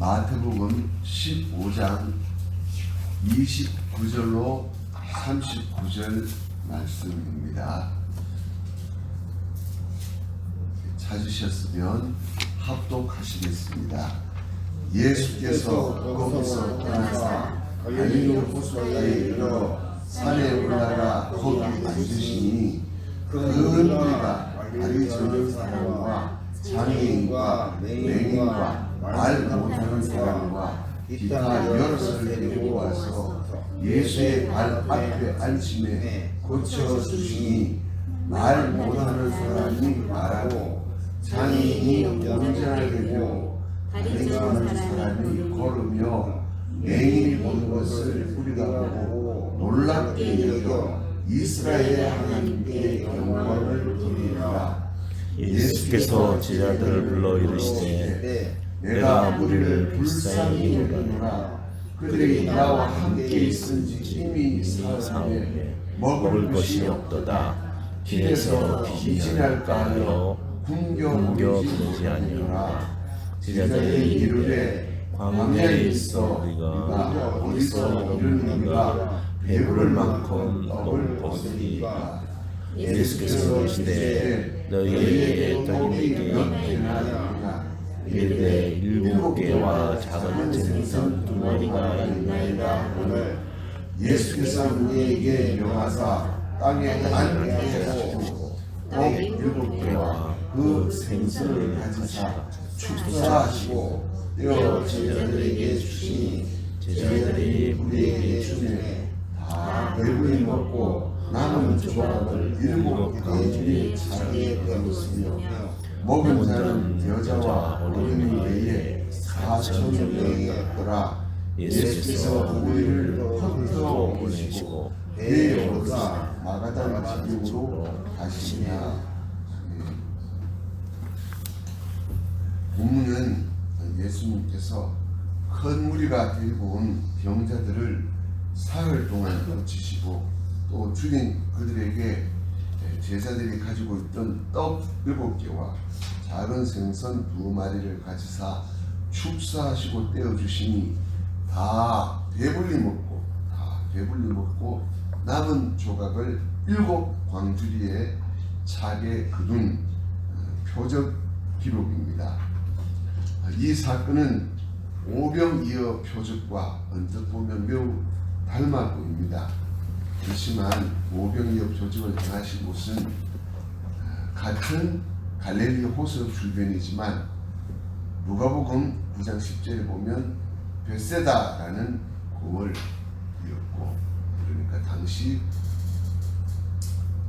마태복음 15장 29절로 39절 말씀입니다. 찾으셨으면 합독하시겠습니다. 예수께서 거기서 떠나사 갈릴리 호수가에 이르러 산에 올라가 거기 앉으시니 큰 무리가 다리 저는 사람과 장애인과 맹인과 말 못하는 사람과 기타 여럿을 데리고 와서 예수의 발 앞에 앉힘에 고쳐주시니 말 못하는 사람이 말하고 장애인이 운전하게 되고 다리 저는 사람이 걸으며 맹인이 보는 것을 우리가 보고 놀랍게 여겨 이스라엘 하나님께 영광을 돌리라. 예수께서 제자들을 불러 이르시되 내가 무리를 불쌍히 여기노라. 그들이 나와 함께 있은지 이미 사흘에 먹을 것이 없도다. 길에서 비진할까 하여 굶겨 부르지 아니하노라. 제자들이 이르되 광야에 있어 우리가 어디서 이르는가 배부를 만큼 떡을 먹으리까. 예수께서 이르시되 너희에게 떡이 몇 개나 이르되 7개와 작은 생선 2마리가 있나이다. 오늘 예수께서 우리에게 명하사 땅에 앉게 하시고 떡 7개와 그 생선을 가지사 축사하시고 떼어 제자들에게 주시니 제자들이 우리에게 주매 다 배불리 먹고 남은 조각을 7개의 자리에 빼었으며 먹은 자는 여자와 어린이 외에 4,000명이었더라. 예수께서 우리를 흩어 보내시고 배에 오르사 마가단 지역으로 가시니라. 본문은 예수님께서 큰 무리가 데리고 온 병자들을 사흘 동안 고치시고 또 주인 그들에게 제자들이 가지고 있던 떡 7개와 작은 생선 2마리를 가지사 축사하시고 떼어주시니 다 배불리 먹고 남은 조각을 7 광주리에 차게 그둔 표적 기록입니다. 이 사건은 오병이어 표적과 언뜻 보면 매우 닮아 보입니다. 그렇지만 오병이어 표적을 행하신 곳은 같은 갈릴리 호수 주변이지만 누가복음 9장 10절에 보면 벳세다라는 고을이었고, 그러니까 당시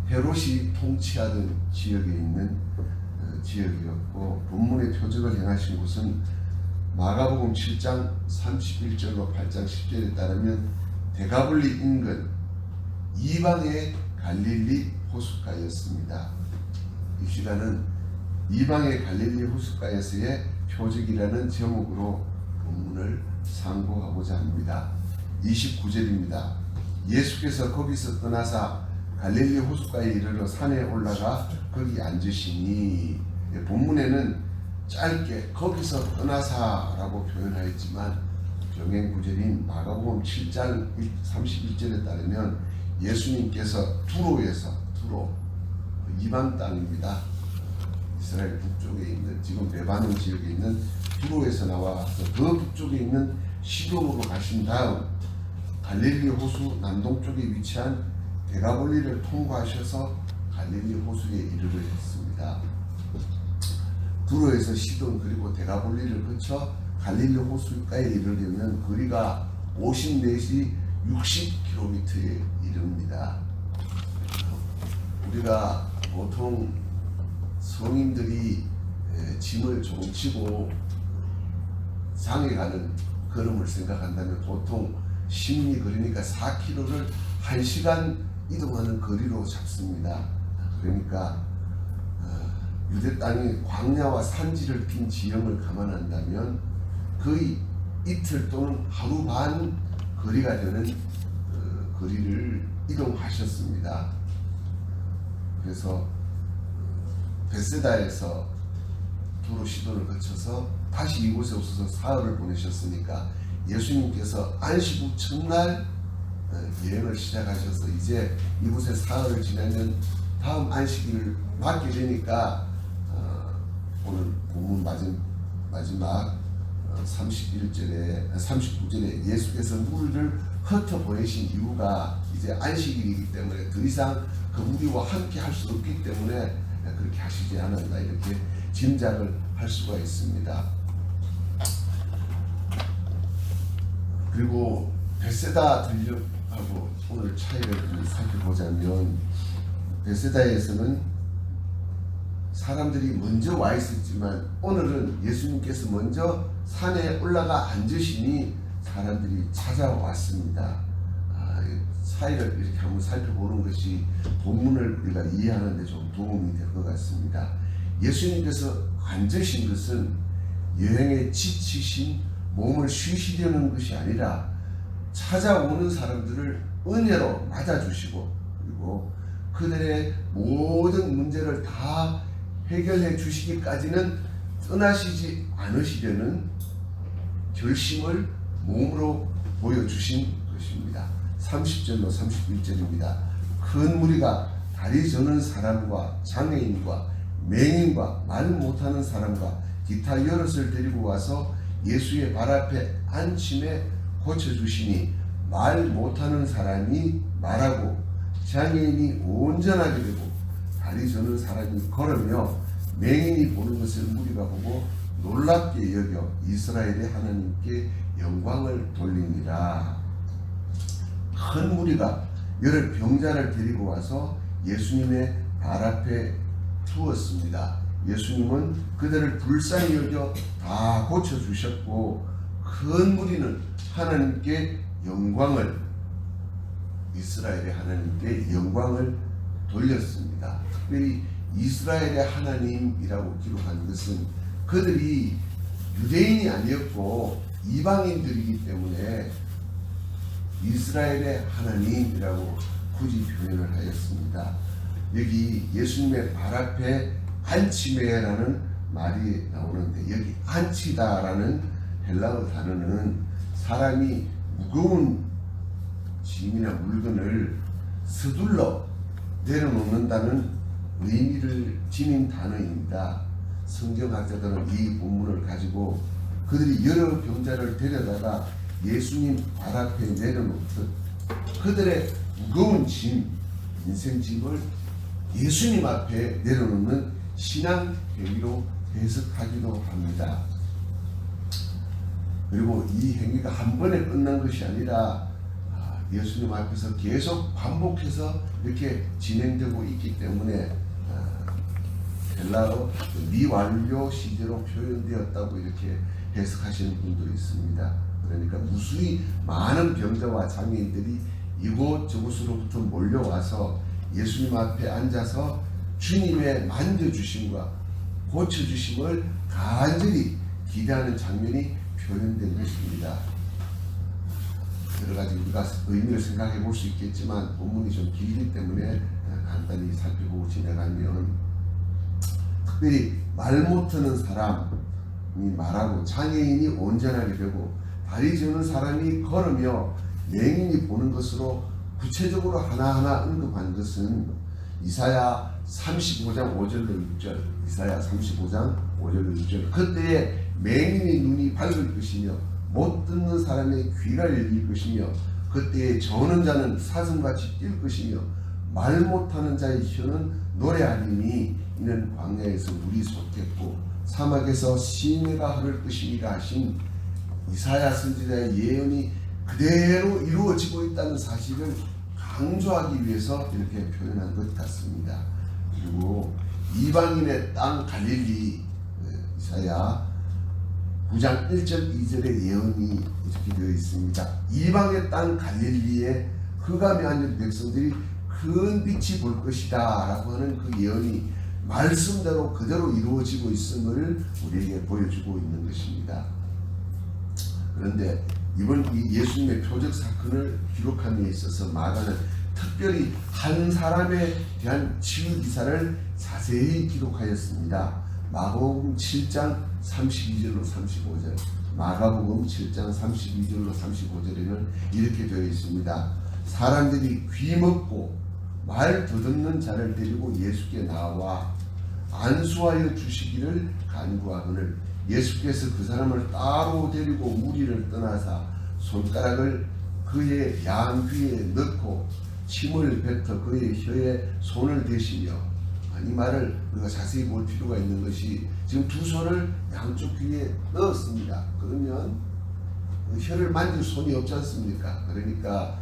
헤롯이 통치하던 지역에 있는 지역이었고, 본문의 표적을 행하신 곳은 마가복음 7장 31절로 8장 10절에 따르면 데가볼리 인근 이방의 갈릴리 호숫가였습니다. 이 시간은 이방의 갈릴리 호숫가에서의 표적이라는 제목으로 본문을 상고하고자 합니다. 29절입니다. 예수께서 거기서 떠나사 갈릴리 호숫가에 이르러 산에 올라가 거기 앉으시니, 본문에는 짧게 거기서 떠나사라고 표현하였지만 병행 구절인 마가복음 7장 31절에 따르면 예수님께서 두로에서, 이방 땅입니다. 이스라엘 북쪽에 있는, 지금 레바논 지역에 있는 두로에서 나와서 그 북쪽에 있는 시돈으로 가신 다음 갈릴리 호수 남동쪽에 위치한 데가볼리를 통과하셔서 갈릴리 호수에 이르렀습니다. 두로에서 시돈 그리고 데가볼리를 거쳐 갈릴리 호수가에 이르려면 거리가 50 내지 60km에 이릅니다. 우리가 보통 성인들이 짐을 종치고 상에 가는 걸음을 생각한다면 보통 심리 거리니까 4km를 1시간 이동하는 거리로 잡습니다. 그러니까 유대 땅이 광야와 산지를 낀 지형을 감안한다면 거의 이틀 또는 하루 반 거리가 되는 거리를 이동하셨습니다. 그래서 벳세다에서 도로 시도를 거쳐서 다시 이곳에 오셔서 사흘을 보내셨으니까 예수님께서 안식 후 첫날 여행을 시작하셔서 이제 이곳에 사흘을 지나면 다음 안식일을 맞게 되니까 오늘 본문 마지막 39절에 예수께서 무리를 흩어 보내신 이유가 이제 안식일이기 때문에 더 이상 그 무리와 함께 할 수 없기 때문에 그렇게 하시지 않았나 이렇게 짐작을 할 수가 있습니다. 그리고 베세다 들녘하고 오늘 차이를 살펴보자면 베세다에서는 사람들이 먼저 와 있었지만 오늘은 예수님께서 먼저 산에 올라가 앉으시니 사람들이 찾아왔습니다. 차이를 이렇게 한번 살펴보는 것이 본문을 우리가 이해하는 데 좀 도움이 될 것 같습니다. 예수님께서 앉으신 것은 여행에 지치신 몸을 쉬시려는 것이 아니라 찾아오는 사람들을 은혜로 맞아주시고 그리고 그들의 모든 문제를 다 해결해 주시기까지는 떠나시지 않으시려는 결심을 몸으로 보여주신 것입니다. 30절로 31절입니다. 큰 무리가 다리 저는 사람과 장애인과 맹인과 말 못하는 사람과 기타 여럿을 데리고 와서 예수의 발 앞에 앉힘에 고쳐주시니 말 못하는 사람이 말하고 장애인이 온전하게 되고 다리 저는 사람이 걸으며 맹인이 보는 것을 무리가 보고 놀랍게 여겨 이스라엘의 하나님께 영광을 돌리니라. 큰 무리가 여러 병자를 데리고 와서 예수님의 발 앞에 두었습니다. 예수님은 그들을 불쌍히 여겨 다 고쳐주셨고 큰 무리는 하나님께 영광을 이스라엘의 하나님께 영광을 돌렸습니다. 특별히 이스라엘의 하나님이라고 기록한 것은 그들이 유대인이 아니었고 이방인들이기 때문에 이스라엘의 하나님이라고 굳이 표현을 하였습니다. 여기 예수님의 발 앞에 안치메라는 말이 나오는데 여기 안치다라는 헬라어 단어는 사람이 무거운 짐이나 물건을 서둘러 내려놓는다는 의미를 지닌 단어입니다. 성경학자들은 이 본문을 가지고 그들이 여러 병자를 데려다가 예수님 발 앞에 내려놓듯 그들의 무거운 짐, 인생짐을 예수님 앞에 내려놓는 신앙 행위로 해석하기도 합니다. 그리고 이 행위가 한 번에 끝난 것이 아니라 예수님 앞에서 계속 반복해서 이렇게 진행되고 있기 때문에 헬라어 미완료 시제로 표현되었다고 이렇게 해석하시는 분도 있습니다. 그러니까 무수히 많은 병자와 장애인들이 이곳저곳으로부터 몰려와서 예수님 앞에 앉아서 주님의 만져주심과 고쳐주심을 간절히 기대하는 장면이 표현된 것입니다. 여러 가지 우리가 의미를 생각해 볼 수 있겠지만 본문이 좀 길기 때문에 간단히 살펴보고 진행하면 특별히 말 못하는 사람이 말하고 장애인이 온전하게 되고 다리 저는 사람이 걸으며 맹인이 보는 것으로 구체적으로 하나하나 언급한 것은 이사야 35장 5절로 6절 이사야 35장 5절로 6절 그때에 맹인의 눈이 밝을 것이며 못 듣는 사람의 귀가 열릴 것이며 그때에 저는 자는 사슴같이 뛸 것이며 말 못하는 자의 혀는 노래하리니 이는 광야에서 물이 솟겠고 사막에서 시내가 흐를 것이니라 하신 이사야 선지자의 예언이 그대로 이루어지고 있다는 사실을 강조하기 위해서 이렇게 표현한 것 같습니다. 그리고 이방인의 땅 갈릴리 이사야 9장 1절 2절의 예언이 이렇게 되어 있습니다. 이방의 땅 갈릴리에 흑암에 앉은 백성들이 큰 빛이 볼 것이다 라고 하는 그 예언이 말씀대로 그대로 이루어지고 있음을 우리에게 보여주고 있는 것입니다. 그런데 이번 이 예수님의 표적 사건을 기록함에 있어서 마가는 특별히 한 사람에 대한 치유 기사를 자세히 기록하였습니다. 마가복음 7장 32절로 35절, 마가복음 7장 32절로 35절에는 이렇게 되어 있습니다. 사람들이 귀먹고 말 더듬는 자를 데리고 예수께 나와 안수하여 주시기를 간구하거늘 예수께서 그 사람을 따로 데리고 무리를 떠나사 손가락을 그의 양귀에 넣고 침을 뱉어 그의 혀에 손을 대시며, 이 말을 우리가 자세히 볼 필요가 있는 것이 지금 두 손을 양쪽 귀에 넣었습니다. 그러면 그 혀를 만질 손이 없지 않습니까? 그러니까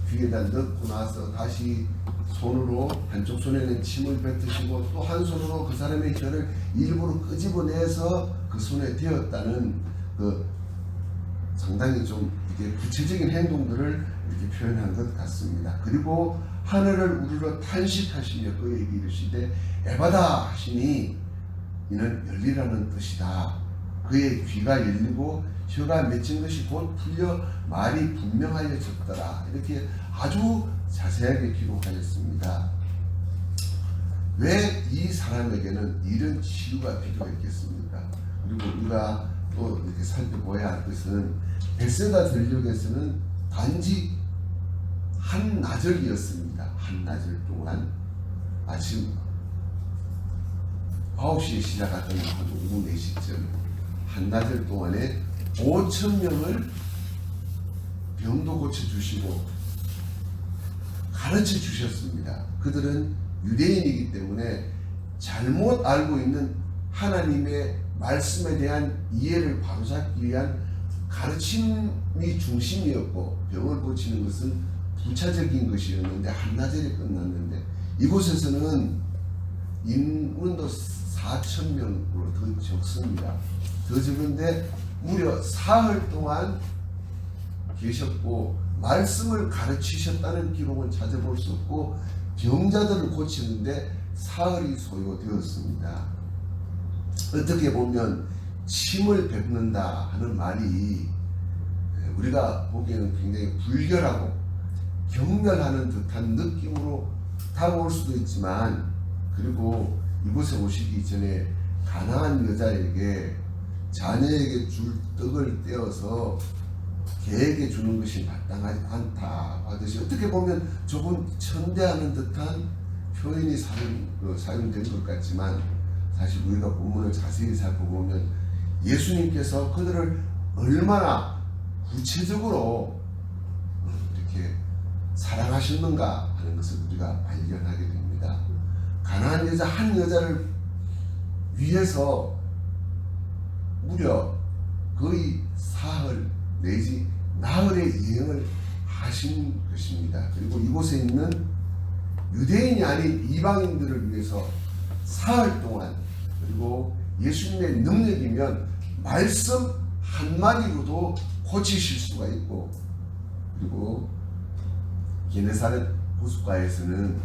귀에다 넣고 나서 다시 손으로 한쪽 손에는 침을 뱉으시고 또 한 손으로 그 사람의 혀를 일부러 끄집어내서 그 손에 대었다는 그 상당히 좀 이게 구체적인 행동들을 이렇게 표현한 것 같습니다. 그리고 하늘을 우러러 탄식하시며 그에게 이르시되 에바다 하시니 이는 열리라는 뜻이다. 그의 귀가 열리고 혀가 맺힌 것이 곧 풀려 말이 분명하여졌더라. 이렇게 아주 자세하게 기록하였습니다. 왜 이 사람에게는 이런 치유가 필요했겠습니까? 그리고 우리가 또 이렇게 살펴봐야 할 것은 베세다 들녘에서는 단지 한나절이었습니다. 한나절 동안 아침 9시에 시작했던 오후 4시쯤 한나절 동안에 5,000명을 병도 고쳐주시고 가르쳐 주셨습니다. 그들은 유대인이기 때문에 잘못 알고 있는 하나님의 말씀에 대한 이해를 바로잡기 위한 가르침이 중심이었고 병을 고치는 것은 부차적인 것이었는데 한나절에 끝났는데 이곳에서는 인원도 4,000명으로 더 적습니다. 더 적은데 무려 사흘 동안 계셨고 말씀을 가르치셨다는 기록은 찾아볼 수 없고 병자들을 고치는데 사흘이 소요되었습니다. 어떻게 보면 침을 뱉는다 하는 말이 우리가 보기에는 굉장히 불결하고 경멸하는 듯한 느낌으로 다가올 수도 있지만, 그리고 이곳에 오시기 전에 가난한 여자에게 자녀에게 줄 떡을 떼어서 개에게 주는 것이 마땅하지 않다 하듯이 어떻게 보면 조금 천대하는 듯한 표현이 사용된 것 같지만, 사실 우리가 본문을 자세히 살펴보면 예수님께서 그들을 얼마나 구체적으로 이렇게 사랑하셨는가 하는 것을 우리가 발견하게 됩니다. 가난한 여자 한 여자를 위해서 무려 거의 사흘 내지 나흘의 여행을 하신 것입니다. 그리고 이곳에 있는 유대인이 아닌 이방인들을 위해서 사흘 동안, 그리고 예수님의 능력이면 말씀 한마디로도 고치실 수가 있고, 그리고 게네사렛 호숫가에서는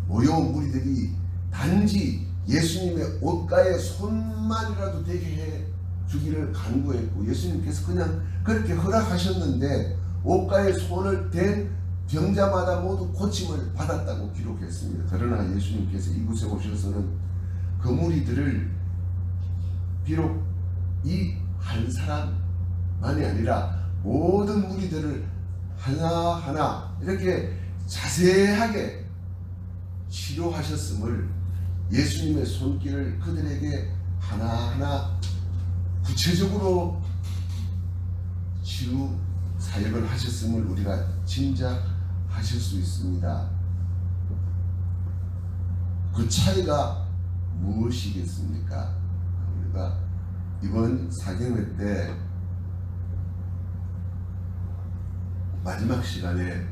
모여온 무리들이 단지 예수님의 옷가에 손만이라도 대게 해 주기를 간구했고 예수님께서 그냥 그렇게 허락하셨는데 옷가에 손을 댄 병자마다 모두 고침을 받았다고 기록했습니다. 그러나 예수님께서 이곳에 오셔서는 그 무리들을 비록 이 한 사람만이 아니라 모든 무리들을 하나하나 이렇게 자세하게 치료하셨음을, 예수님의 손길을 그들에게 하나하나 구체적으로 치유 사역을 하셨음을 우리가 짐작하실 수 있습니다. 그 차이가 무엇이겠습니까? 우리가 이번 사경회 때 마지막 시간에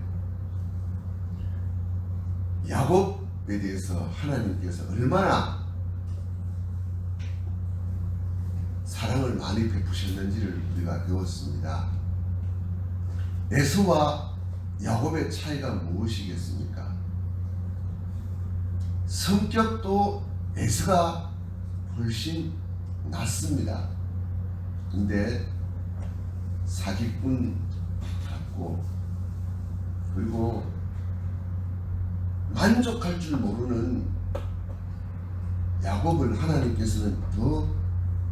야곱에 대해서 하나님께서 얼마나 사랑을 많이 베푸셨는지를 우리가 배웠습니다. 에서와 야곱의 차이가 무엇이겠습니까? 성격도 에서가 훨씬 낫습니다. 근데 사기꾼 같고, 그리고 만족할 줄 모르는 야곱을 하나님께서는 더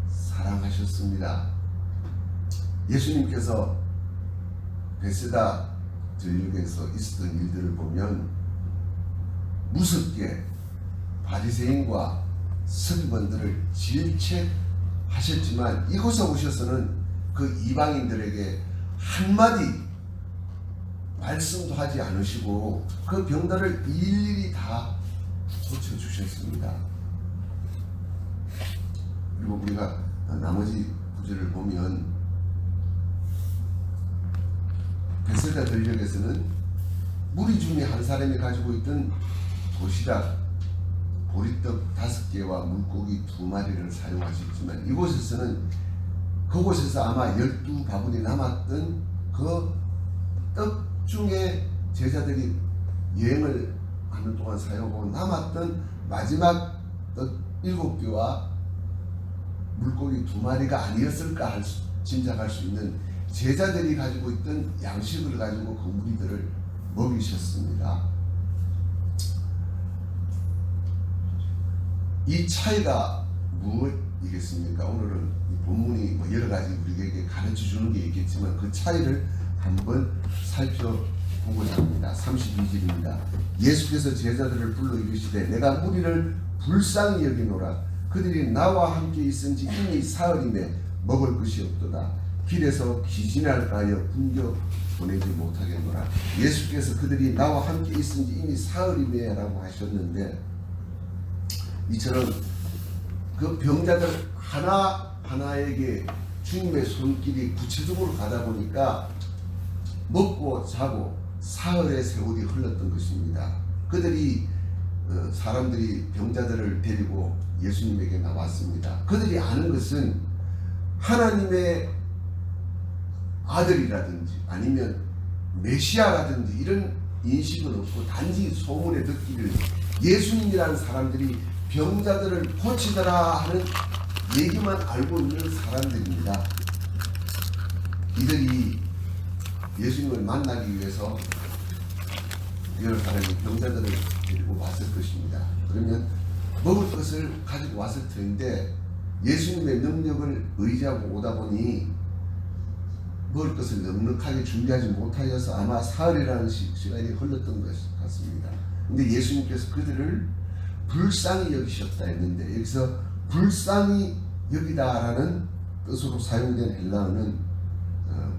사랑하셨습니다. 예수님께서 베세다 전역에서 있었던 일들을 보면 무섭게 바리새인과 서기관들을 질책하셨지만 이곳에 오셔서는 그 이방인들에게 한마디 말씀도 하지 않으시고 그 병들을 일일이 다 고쳐주셨습니다. 그리고 우리가 나머지 구절을 보면 베세다 전역에서는 무리 중에 한 사람이 가지고 있던 도시락, 보리떡 5개와 물고기 2마리를 사용하셨지만 이곳에서는 그곳에서 아마 12바구니 남았던 그 떡 중에 제자들이 여행을 하는 동안 사용하고 남았던 마지막 떡 7개와 물고기 2마리가 아니었을까 짐작할 수 있는 제자들이 가지고 있던 양식을 가지고 그 무리들을 먹이셨습니다. 이 차이가 무엇이겠습니까? 오늘은 이 본문이 여러 가지 우리에게 가르쳐 주는 게 있겠지만 그 차이를 한번 살펴보고자 합니다. 32절입니다. 예수께서 제자들을 불러 이르시되 내가 무리를 불쌍히 여기노라. 그들이 나와 함께 있은지 이미 사흘이매 먹을 것이 없도다. 길에서 기진할까 하여 굶겨 보내지 못하겠노라. 예수께서 그들이 나와 함께 있은지 이미 사흘이매 라고 하셨는데 이처럼 그 병자들 하나하나에게 주님의 손길이 구체적으로 가다 보니까 먹고 자고 사흘의 세월이 흘렀던 것입니다. 그들이 사람들이 병자들을 데리고 예수님에게 나왔습니다. 그들이 아는 것은 하나님의 아들이라든지 아니면 메시아라든지 이런 인식은 없고 단지 소문에 듣기를 예수님이라는 사람들이 병자들을 고치더라 하는 얘기만 알고 있는 사람들입니다. 이들이 예수님을 만나기 위해서 여러 사람이 병자들을 데리고 왔을 것입니다. 그러면 먹을 것을 가지고 왔을 텐데 예수님의 능력을 의지하고 오다 보니 먹을 것을 넉넉하게 준비하지 못하여서 아마 사흘이라는 시간이 흘렀던 것 같습니다. 근데 예수님께서 그들을 불쌍히 여기셨다 했는데 여기서 불쌍히 여기다라는 뜻으로 사용된 헬라어는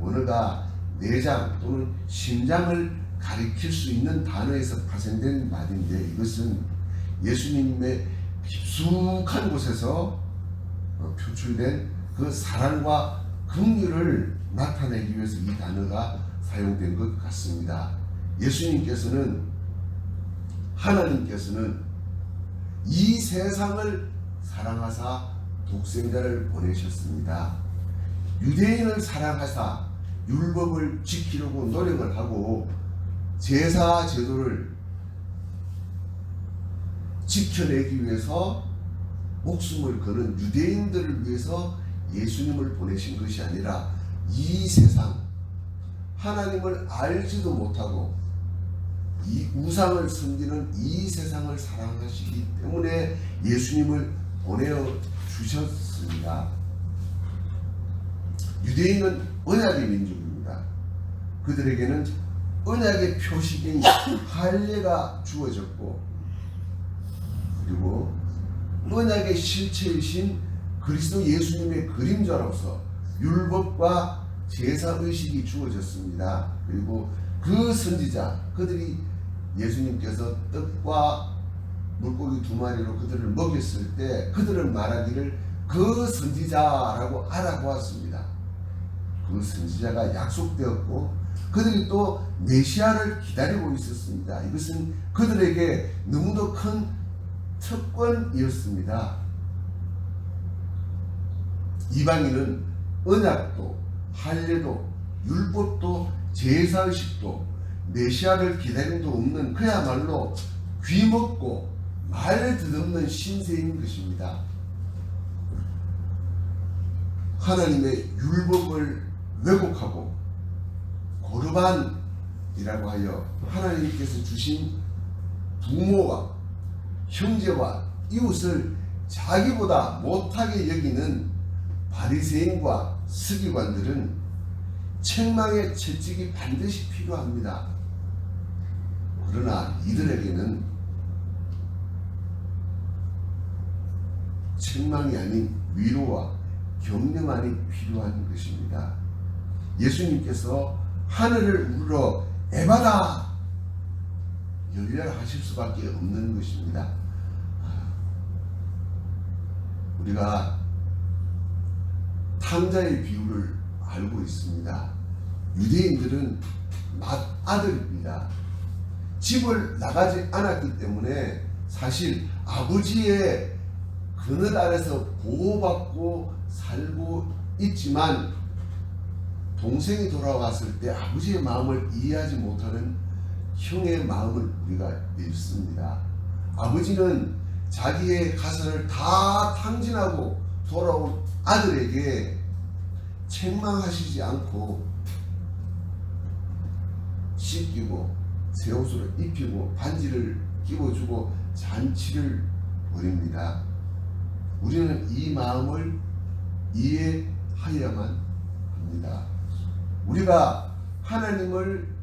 원어가 내장 또는 심장을 가리킬 수 있는 단어에서 파생된 말인데 이것은 예수님의 깊숙한 곳에서 표출된 그 사랑과 긍휼을 나타내기 위해서 이 단어가 사용된 것 같습니다. 예수님께서는 하나님께서는 이 세상을 사랑하사 독생자를 보내셨습니다. 유대인을 사랑하사 율법을 지키려고 노력을 하고 제사 제도를 지켜내기 위해서 목숨을 거는 유대인들을 위해서 예수님을 보내신 것이 아니라 이 세상 하나님을 알지도 못하고 이 우상을 섬기는 이 세상을 사랑하시기 때문에 예수님을 보내어 주셨습니다. 유대인은 언약의 민족입니다. 그들에게는 언약의 표식인 할례가 주어졌고 그리고 언약의 실체이신 그리스도 예수님의 그림자로서 율법과 제사의식이 주어졌습니다. 그리고 그 선지자 그들이 예수님께서 떡과 물고기 2마리로 그들을 먹였을 때 그들은 말하기를 그 선지자라고 알아보았습니다. 그 선지자가 약속되었고 그들이 또 메시아를 기다리고 있었습니다. 이것은 그들에게 너무도 큰 특권이었습니다. 이방인은 언약도 할례도 율법도 제사의식도 메시아를 기다림도 없는 그야말로 귀먹고 말 듣없는 신세인 것입니다. 하나님의 율법을 왜곡하고 고르반이라고 하여 하나님께서 주신 부모와 형제와 이웃을 자기보다 못하게 여기는 바리새인과 서기관들은 책망의 채찍이 반드시 필요합니다. 그러나 이들에게는 책망이 아닌 위로와 격려만이 필요한 것입니다. 예수님께서 하늘을 우러러 에바다 열려라 하실 수밖에 없는 것입니다. 우리가 탕자의 비유를 알고 있습니다. 유대인들은 맏아들입니다. 집을 나가지 않았기 때문에 사실 아버지의 그늘 아래서 보호받고 살고 있지만 동생이 돌아왔을 때 아버지의 마음을 이해하지 못하는 형의 마음을 우리가 읽습니다. 아버지는 자기의 가산을 다 탕진하고 돌아온 아들에게 책망하시지 않고 씻기고 새 옷을 입히고 반지를 끼워주고 잔치를 벌입니다. 우리는 이 마음을 이해하여야만 합니다. 우리가 하나님을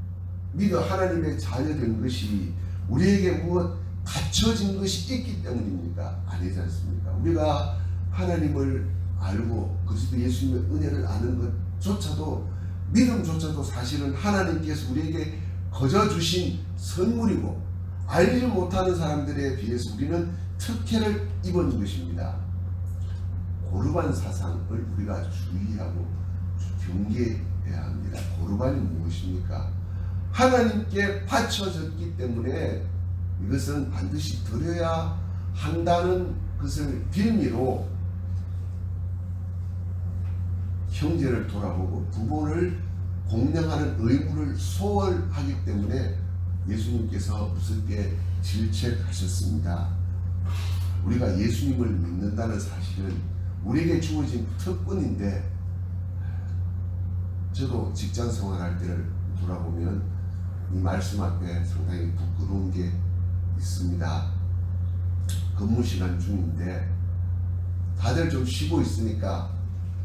믿어 하나님의 자녀된 것이 우리에게 무엇 갖춰진 것이 있기 때문입니까? 아니지 않습니까? 우리가 하나님을 알고 그리스도 예수님의 은혜를 아는 것조차도 믿음조차도 사실은 하나님께서 우리에게 거저 주신 선물이고 알지 못하는 사람들에 비해서 우리는 특혜를 입은 것입니다. 고르반 사상을 우리가 주의하고 경계해야 합니다. 고르반이 무엇입니까? 하나님께 바쳐졌기 때문에 이것은 반드시 드려야 한다는 것을 빌미로 형제를 돌아보고 부모를 공양하는 의무를 소홀하기 때문에 예수님께서 무섭게 질책하셨습니다. 우리가 예수님을 믿는다는 사실은 우리에게 주어진 특권인데, 저도 직장 생활할 때를 돌아보면 이 말씀 앞에 상당히 부끄러운 게 있습니다. 근무 시간 중인데 다들 좀 쉬고 있으니까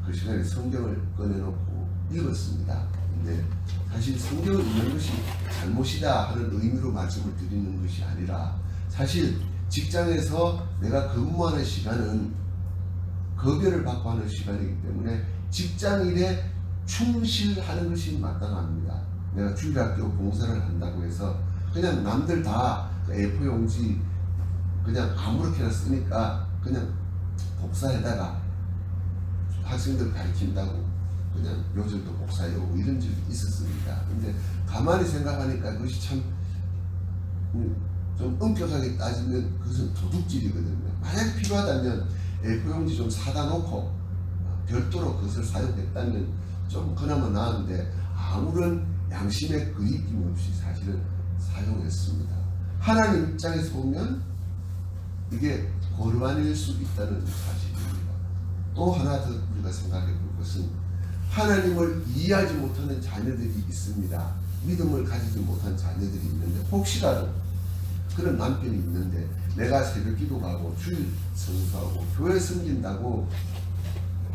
그 시간에 성경을 꺼내놓고 읽었습니다. 근데 사실 성경을 읽는 것이 잘못이다 하는 의미로 말씀을 드리는 것이 아니라, 사실 직장에서 내가 근무하는 시간은 급여를 받고 하는 시간이기 때문에 직장일에 충실하는 것이 마땅합니다. 내가 주일학교 봉사를 한다고 해서 그냥 남들 다 A4용지 그냥 아무렇게나 쓰니까 그냥 복사해다가 학생들 가르친다고 그냥 요즘도 복사해오고 이런 적이 있었습니다. 근데 가만히 생각하니까 그것이 참 좀 엄격하게 따지면 그것은 도둑질이거든요. 만약에 필요하다면 A4용지 좀 사다 놓고 별도로 그것을 사용했다면 좀 그나마 나은데 아무런 양심의 거리낌 없이 사실은 사용했습니다. 하나님 입장에서 보면 이게 고르반일 수 있다는 사실입니다. 또 하나 더 우리가 생각해 볼 것은 하나님을 이해하지 못하는 자녀들이 있습니다. 믿음을 가지지 못한 자녀들이 있는데, 혹시라도 그런 남편이 있는데 내가 새벽기도 가고 주일 성수하고 교회 섬긴다고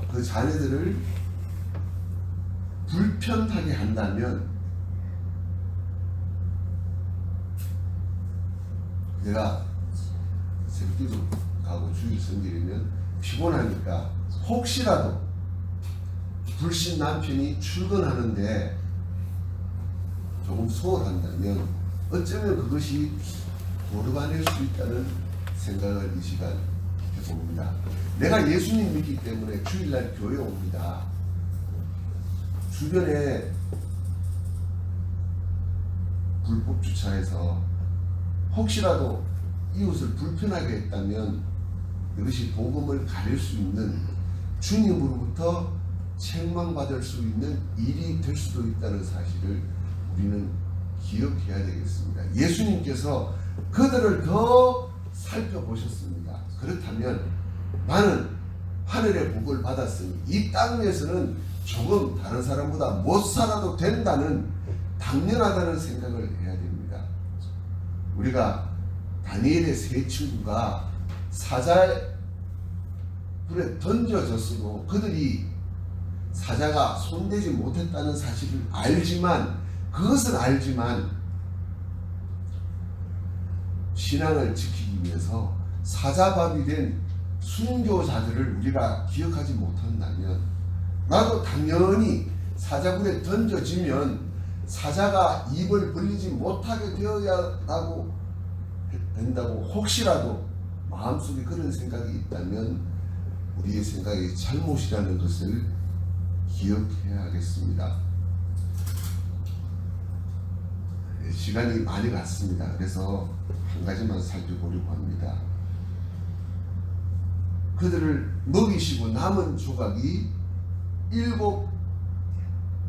그 자녀들을 불편하게 한다면, 내가 새벽기도 가고 주일 섬기려면 피곤하니까 혹시라도 불신 남편이 출근하는데 조금 소홀한다면 어쩌면 그것이 고르반일 수 있다는 생각을 이 시간 해봅니다. 내가 예수님 믿기 때문에 주일날 교회 옵니다. 주변에 불법 주차해서 혹시라도 이웃을 불편하게 했다면 이것이 복음을 가릴 수 있는, 주님으로부터 책망받을 수 있는 일이 될 수도 있다는 사실을 우리는 기억해야 되겠습니다. 예수님께서 그들을 더 살펴보셨습니다. 그렇다면 나는 하늘의 복을 받았으니 이 땅에서는 조금 다른 사람보다 못 살아도 된다는, 당연하다는 생각을 해야 됩니다. 우리가 다니엘의 세 친구가 사자의 불에 던져졌어도 그들이 사자가 손대지 못했다는 사실을 알지만, 그것은 알지만 신앙을 지키기 위해서 사자밥이 된 순교자들을 우리가 기억하지 못한다면, 나도 당연히 사자굴에 던져지면 사자가 입을 벌리지 못하게 되어야 된다고 혹시라도 마음속에 그런 생각이 있다면 우리의 생각이 잘못이라는 것을 기억해야 하겠습니다. 시간이 많이 갔습니다. 그래서 한 가지만 살펴보려고 합니다. 그들을 먹이시고 남은 조각이 7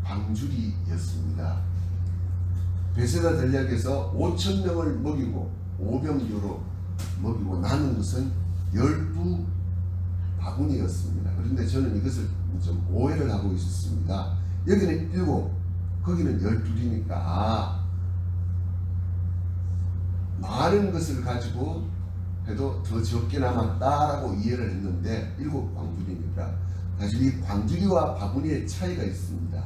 광주리였습니다. 베세다 전략에서 5,000명을 먹이고 5병교로 먹이고 남은 것은 12 바구니였습니다. 그런데 저는 이것을 좀 오해를 하고 있었습니다. 여기는 7, 거기는 12이니까 많은 것을 가지고 해도 더 적게 남았다라고 이해를 했는데 7 광주리입니다. 사실 이 광주리와 바구니의 차이가 있습니다.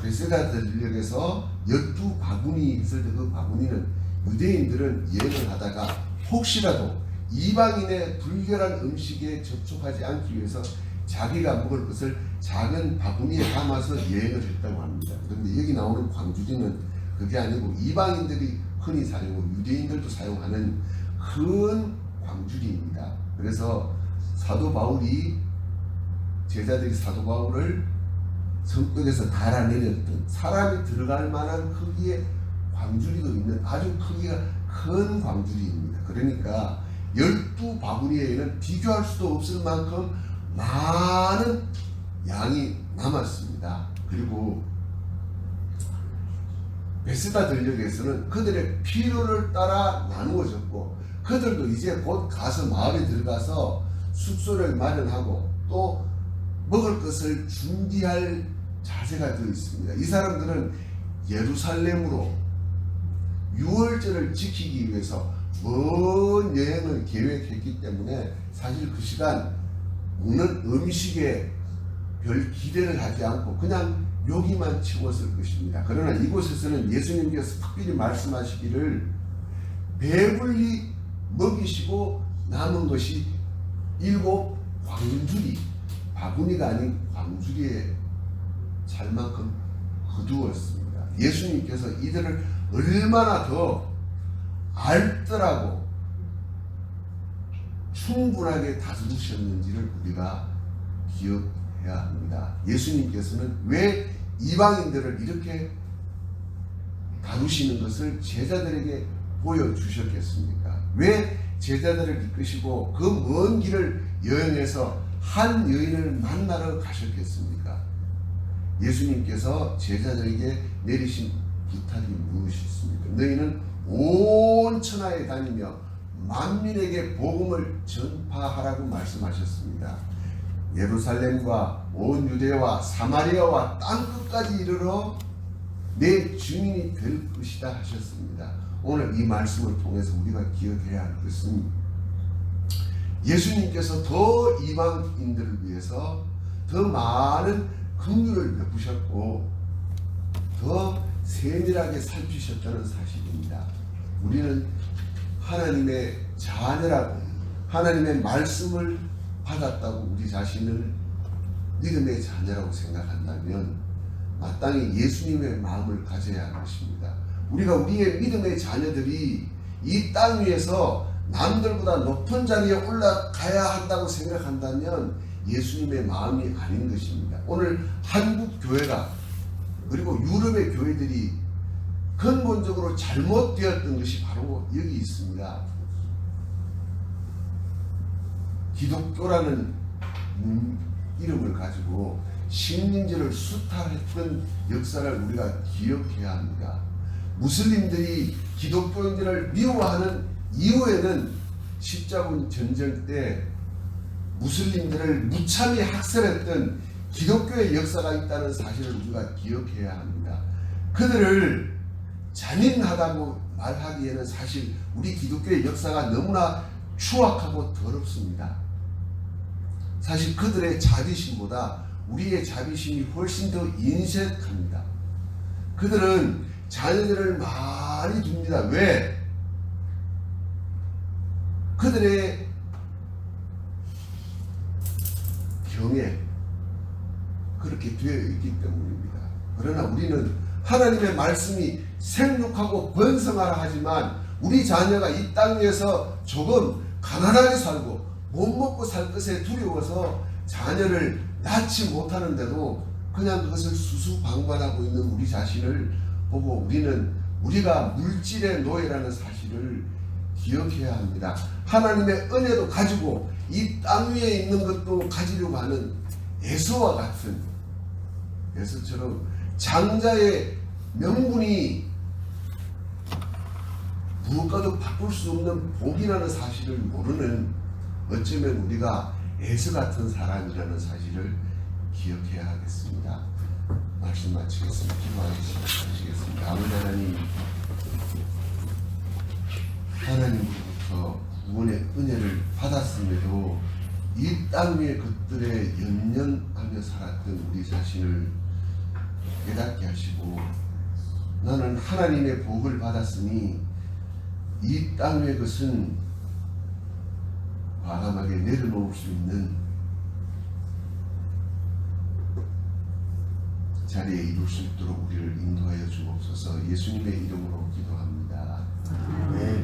베세다 전략에서 12 바구니 있을 때 그 바구니는 유대인들은 여행을 하다가 혹시라도 이방인의 불결한 음식에 접촉하지 않기 위해서 자기가 먹을 것을 작은 바구니에 담아서 여행을 했다고 합니다. 그런데 여기 나오는 광주리는 그게 아니고 이방인들이 흔히 사용하고 유대인들도 사용하는 큰 광주리입니다. 그래서 사도 바울이, 제자들이 사도 바울을 성벽에서 달아내렸던 사람이 들어갈 만한 크기의 광주리도 있는 아주 크기가 큰 광주리입니다. 그러니까 12 바구니에는 비교할 수도 없을 만큼 많은 양이 남았습니다. 그리고 베세다 전역에서는 그들의 필요를 따라 나누어졌고, 그들도 이제 곧 가서 마을에 들어가서 숙소를 마련하고 또 먹을 것을 준비할 자세가 되어 있습니다. 이 사람들은 예루살렘으로 유월절을 지키기 위해서 먼 여행을 계획했기 때문에 사실 그 시간 먹는 음식에 별 기대를 하지 않고 그냥 요기만 채웠을 것입니다. 그러나 이곳에서는 예수님께서 특별히 말씀하시기를 배불리 먹이시고 남은 것이 7 광주리, 바구니가 아닌 광주리에 찰 만큼 거두었습니다. 예수님께서 이들을 얼마나 더 알뜰하고 충분하게 다스리셨는지를 우리가 기억해야 합니다. 예수님께서는 왜 이방인들을 이렇게 다루시는 것을 제자들에게 보여주셨겠습니까? 왜 제자들을 이끄시고 그 먼 길을 여행해서 한 여인을 만나러 가셨겠습니까? 예수님께서 제자들에게 내리신 부탁이 무엇이었습니까? 너희는 온 천하에 다니며 만민에게 복음을 전파하라고 말씀하셨습니다. 예루살렘과 온 유대와 사마리아와 땅끝까지 이르러 내 증인이 될 것이다 하셨습니다. 오늘 이 말씀을 통해서 우리가 기억해야 할 것은 예수님께서 더 이방인들을 위해서 더 많은 긍휼을 베푸셨고 더 세밀하게 살피셨다는 사실입니다. 우리는 하나님의 자녀라고, 하나님의 말씀을 받았다고 우리 자신을 믿음의 자녀라고 생각한다면 마땅히 예수님의 마음을 가져야 할 것입니다. 우리가 우리의 믿음의 자녀들이 이 땅 위에서 남들보다 높은 자리에 올라가야 한다고 생각한다면 예수님의 마음이 아닌 것입니다. 오늘 한국 교회가 그리고 유럽의 교회들이 근본적으로 잘못되었던 것이 바로 여기 있습니다. 기독교라는 이름을 가지고 식민지를 수탈했던 역사를 우리가 기억해야 합니다. 무슬림들이 기독교인들을 미워하는 이후에는 십자군 전쟁 때 무슬림들을 무참히 학살했던 기독교의 역사가 있다는 사실을 우리가 기억해야 합니다. 그들을 잔인하다고 말하기에는 사실 우리 기독교의 역사가 너무나 추악하고 더럽습니다. 사실 그들의 자비심보다 우리의 자비심이 훨씬 더 인색합니다. 그들은 자녀들을 많이 둡니다. 왜? 그들의 경에 그렇게 되어 있기 때문입니다. 그러나 우리는 하나님의 말씀이 생육하고 번성하라 하지만 우리 자녀가 이 땅 위에서 조금 가난하게 살고 못 먹고 살 것에 두려워서 자녀를 낳지 못하는데도 그냥 그것을 수수방관하고 있는 우리 자신을 보고 우리는 우리가 물질의 노예라는 사실을 기억해야 합니다. 하나님의 은혜도 가지고 이 땅 위에 있는 것도 가지려고 하는 에서와 같은, 에서처럼 장자의 명분이 무엇과도 바꿀 수 없는 복이라는 사실을 모르는, 어쩌면 우리가 에서 같은 사람이라는 사실을 기억해야 하겠습니다. 말씀 마치겠습니다. 기도하시겠습니다. 아버지 하나님, 하나님으로부터 구원의 은혜를 받았음에도 이 땅 위의 것들에 연연하며 살았던 우리 자신을 깨닫게 하시고, 나는 하나님의 복을 받았으니 이 땅 위의 것은 과감하게 내려놓을 수 있는 자리에 이룰 수 있도록 우리를 인도하여 주옵소서. 예수님의 이름으로 기도합니다. 네.